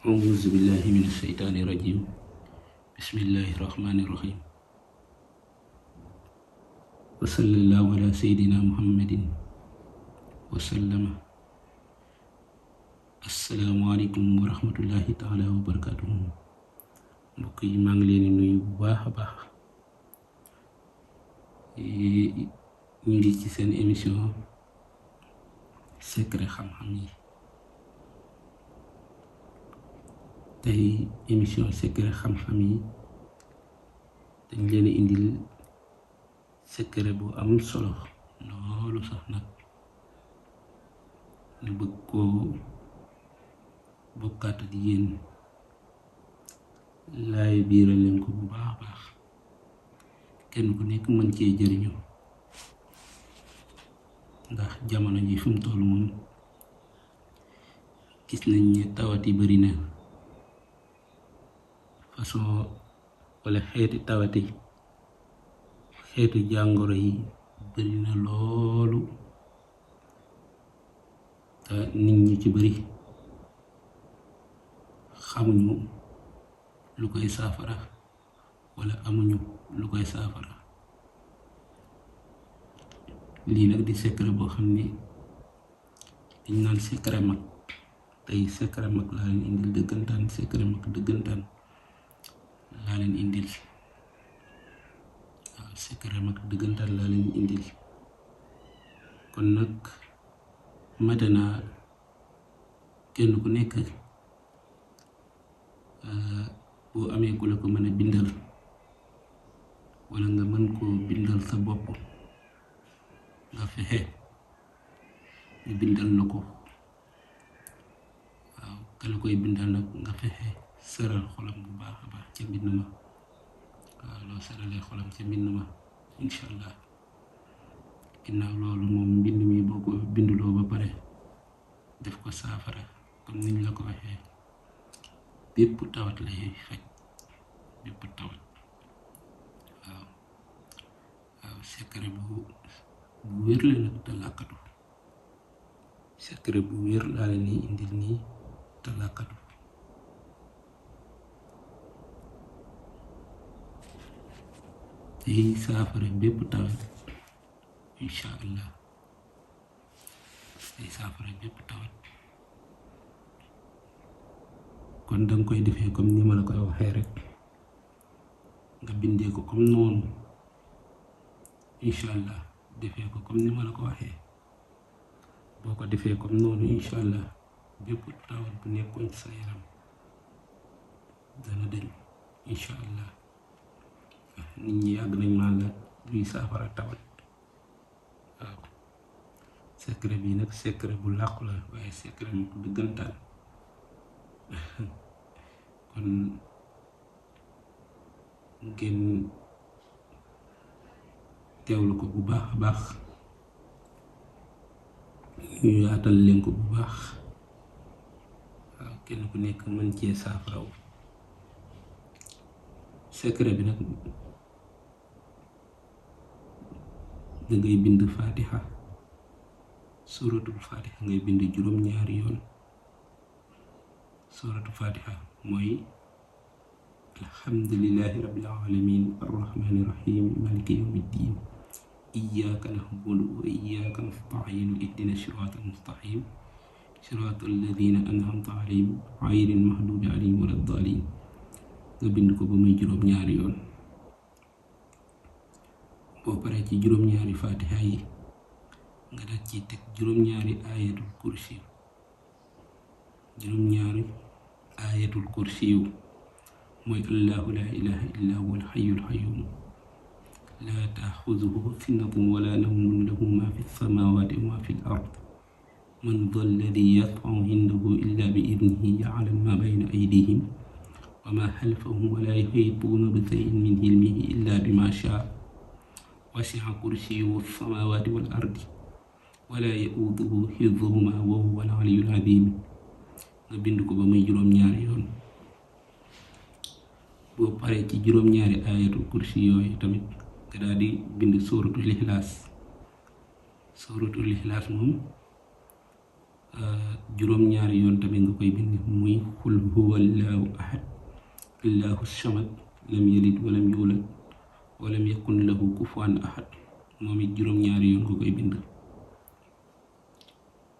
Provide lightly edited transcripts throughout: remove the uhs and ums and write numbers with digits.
أعوذ بالله من الشيطان الرجيم. بسم الله الرحمن الرحيم. وصلى الله على سيدنا محمد وسلم. السلام عليكم ورحمة الله تعالى وبركاته. mbokk yi maa ngi leen di nuyu bu baax a baax. ñu ngi ci seen émission secret xam-xam yi. tey émission secret xam-xam yi dañ leen indil secret bu am solo loolu sax nag ñu bëgg koo bokkaat ak yéen laay biiral leen ko bu baax a baax kenn ku nekk mën cee jëriñu ndax jamono ji fi mu toll moom gis nañ ne tawat yi bari na façon wala xeeti tawati xeetu jàngoro yi bari na loolu te nit ñi ci bari xamuñu lu koy saafara wala amuñu lu koy saafara. lii nag di secret boo xam ne dañ naan secret mag. tey secret mag laa leen indil dëggantaan secret mag dëggantaan laa leen indil waaw secret mag dëggantaan laa leen indil kon nag mate naa kenn ku nekk boo amee ku la ko mën a bindal wala nga mën koo bindal sa bopp nga fexe ñu bindal la ko. waaw ka la koy bindal nag nga fexe sëral xolam bu baax a baax ca mbind ma. waaw loo sëralee xolam ca mbind ma incha allah ginnaaw loolu moom mbind mi boo ko binduloo ba pare def ko saafara comme niñ la ko waxee bépp tawat lay faj bépp tawat. waaw secret bu wér la nag te làkkatu secret bu wér laa leen di indil nii te làkkatu. tey saafara bépp tawat incha allah tey saafara bépp tawat. kon danga koy defee comme ni ma la koy waxee rek nga bindee ko comme noonu incha allah defee ko comme ni ma la ko waxee boo ko defee comme noonu incha allah bépp tawat bu nekkoon ci sa yaram dana dañ incha allah. nit ñi yàgg nañ maa laaj luy saafara tawat. waaw secret bi nag secret bu làqu la waaye secret mu ko dëggantaan kon ngeen teewlu ko bu baax a baax ñu yaatal leen ko bu baax. waaw kenn ku nekk mën cee saafaraw. secret bi nag dangay bind fatiha suratul fatiha ngay bind juróom-ñaari yoon. suratul fatiha mooy alhamdulillahi rabbil alamin arrahmani rahim maliki yawmiddin iyyaka na'budu wa iyyaka nasta'in ihdina siratal mustaqim siratal ladhina an'amta alayhim ghayril maghdubi alayhim waladdallin. nga bind ko ba muy juróom-ñaari yoon. boo paree ci juróom-ñaari fatiha yi nga daj ci teg juróom-ñaari ayatul kursi. juróom-ñaari ayatul kursi yu mooy allahu la ilaha illa huwa alhayyul qayyum la ta'khudhuhu sinatun wala nawmun lahu ma fi samawati wa ma fi al-ard man dha alladhi yashfa'u indahu illa bi idnihi ya'lamu ma bayna aydihim وما خلفهم ولا يحيطون بشيء من علمه إلا بما شاء وسع كرسيه السماوات والأرض ولا يؤوده حفظهما وهو العلي العظيم. nga bind ko ba muy juróom-ñaari yoon. boo paree ci juróom-ñaari ayatul kursi yooyu tamit nga daal di bind suratul ixlaas. suratul ixlaas moom juróom-ñaari yoon tamit nga koy bind muy xul huwa allahu ahad allahu samad lam yalid walam yulad walam yakun lahu kufuwan ahad moom it juróom-ñaari yoon nga koy bind.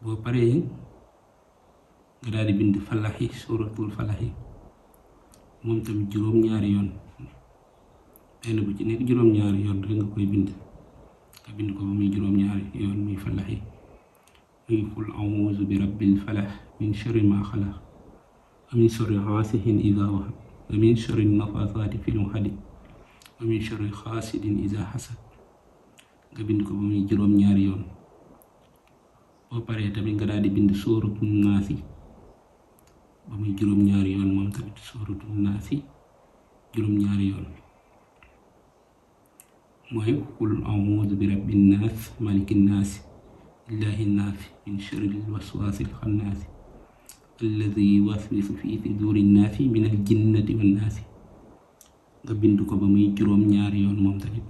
boo paree nga daal di bind falaxi suratul falaxi moom tamit juróom-ñaari yoon, benn bu ci nekk juróom-ñaari yoon rek nga koy bind, nga bind ko ba muy juróom-ñaari yoon muy falaxi muy qul a'uuzu bi rabbil falax min sharri maa xalaq wa min sharri xaasiqin idaa waqab wa min sharri nafaasaati fil uqad wa min sharri xaasidin idaa xasad nga bind ko ba muy juróom-ñaari yoon. boo paree tamit nga daal di bind sóoratu naasi ba muy juróom-ñaari yoon, moom tamit sóoratu naasi juróom-ñaari yoon mooy qul a'uuzu bi rabbin naas malikin naas illaahi naas min sharril waswaasil xannaas allazii yuwaswisu fii suduurin naasi minal jinnati wan naasi nga bind ko ba muy juróom-ñaari yoon moom tamit.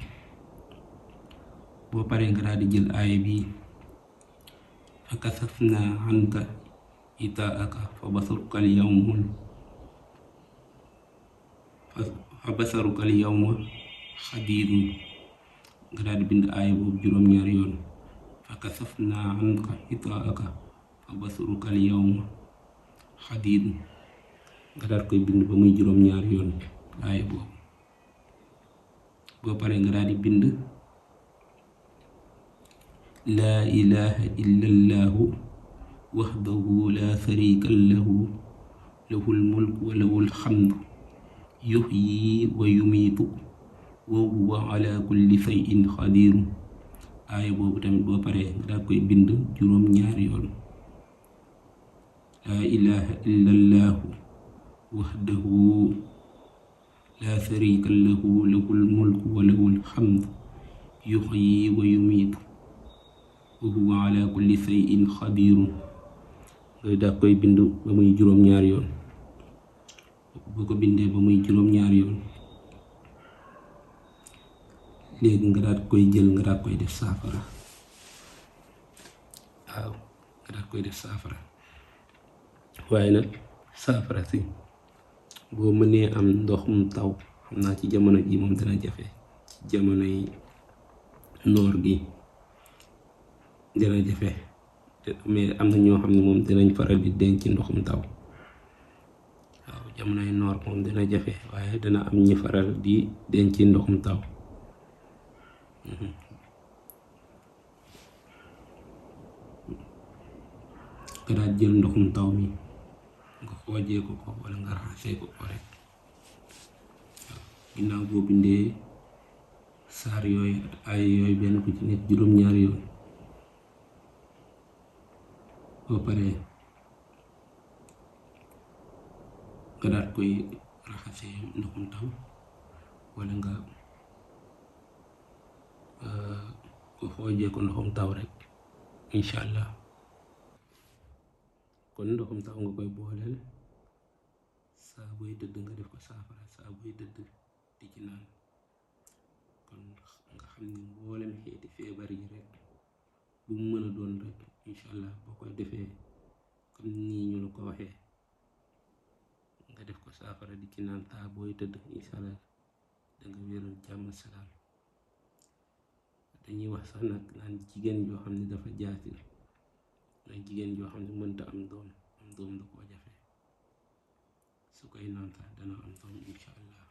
boo paree nga daal di jël aaya bi fa kasafnaa anka ghitaa'aka fa basaruka al yawma hadiidun nga daal di bind aaya boobu juróom-ñaari yoon fa kasafnaa anka ghitaa'aka fa basaruka al yawma hadiidun nga daal koy bind ba muy juróom-ñaari yoon aaya boobu. boo paree nga daal di bind laa ilaha illa allahu wahdahu la sharika lahu lahul mulku wa lahul hamdu yuhyi wa yumiitu wa huwa ala kulli shay'in qadir. aaya boobu tamit boo paree nga daal koy bind juróom-ñaari yoon laa ilaha illa allahu wahdahu la sharika lahu lahul mulku wa lahul hamdu yuhyi wa yumiitu wa huwa ala kulli shay'in qadir. nga daal koy bind ba muy juróom-ñaari yoon. boo ko bindee ba muy juróom-ñaari yoon léegi nga daal koy jël nga daal koy def saafara. waaw nga daal koy def saafara, waaye nag saafara si boo mënee am ndoxum taw, xam naa ci jamono ji moom dana jafe, ci jamonoy noor gi dana jafe, mais am na ñoo xam ne moom dinañ faral di denc ndoxum taw. waaw jamonoy noor moom dina jafe, waaye dana am ñi faral di denc ndoxum taw. nga daal jël ndoxum taw mi nga xoojee ko wala nga raxasee ko rek. waaw ginnaaw boo bindee saar yooyu ay yooyu benn ku ci nekk juróom-ñaari yoon, boo paree nga daal koy raxasee ndoxum taw wala nga ko xoojee ko ndoxum taw rek incha allah. kon ndoxum taw nga koy booleel saa booy tëdd nga def ko saafara, saa booy tëdd di ci naan. kon nga xam ne mboolem xeeti feebar yi rek bu mu mën a doon rek incha allah boo koy defee comme nii ñu la ko waxee nga def ko saafara di ci naan saa booy tëdd incha allah danga wéral jàmm salaam. dañuy wax sax nag naan jigéen joo xam ne dafa jaasi, mooy jigéen joo xam ne mënta am doom da koo jafe, su koy naan sax dana am doom incha allah.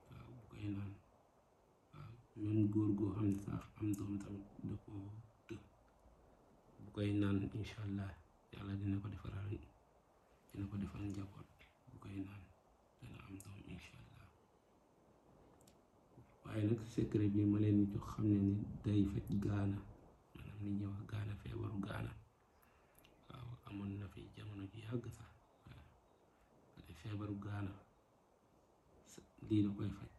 waaw bu koy naan, waaw même góor goo xam ne sax am doom tamit da koo të, bu koy naan incha allah yàlla dina ko defal njaboot. bu koy naan dana am doom incha allah. waaye nag secret bi ma leen jox xam ne ni day faj gaana, maanaam li ñuy wax gaana, feebaru gaana. waaw amoon na fi jamono ji yàgg sax, waaw feebaru gaana lii da koy faj.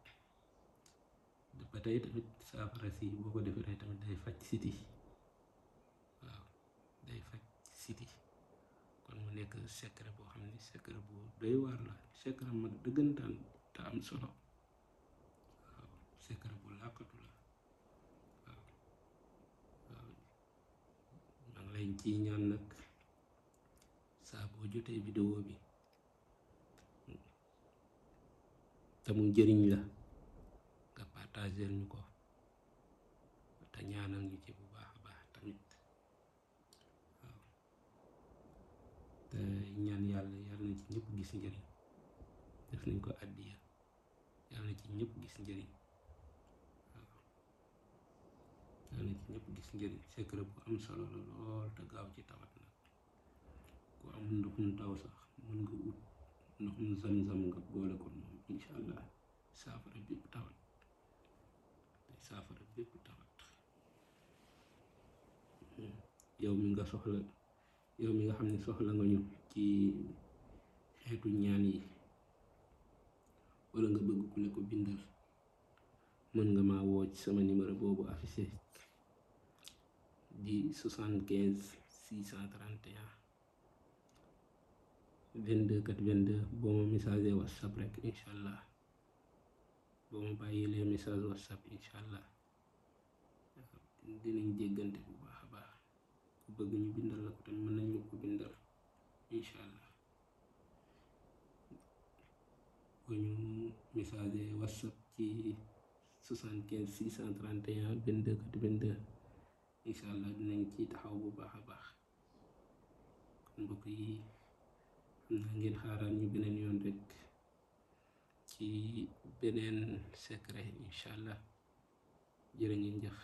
ba tey tamit saafara si boo ko defee tamit day faj siti. waaw day faj siti. kon mu nekk secret boo xam ne secret bu doy waar la, secret mag dëggantaan te am solo. secret bu làkkatu la. waaw maa ngi lañ ci ñaan nag saa boo jotee vidéo bi te mu jëriñ la nga partageel ñu ko te ñaanal ñu ci bu baax a baax tamit waaw te ñaan yàlla na ci ñëpp gis njëriñ. def nañ ko àddiya yàlla na ci ñëpp gis njëriñ waaw yàlla na ci ñëpp gis njëriñ. secret bu am solo la lool te gaaw ci tawat nag ku amul ndoxum taw sax mën nga ut ndoxum zam-zam nga boole ko moom incha allah saafara bépp tawat day saafara bépp tawat. yow mi nga xam ne soxla nga ñu ci xeetu ñaan yi wala nga bëgg ku la ko bindal mën nga ma woo ci sama numéro boobu affiché di 75 631 22 82 boo ma message whatsapp rek incha allah boo ma bàyyilee message whatsapp incha allah dinañ déggante bu baax a baax ku bëgg ñu bindal la ko tamit mën nañ la ko bindal incha allah. bu ñu message whatsapp ci 75 631 22 82 incha allah dinañ ci taxaw bu baax a baax. kon mbokk yi xam naa ngeen xaaraan ñu beneen yoon rek ci beneen secret incha allah jërë ngeen jëf.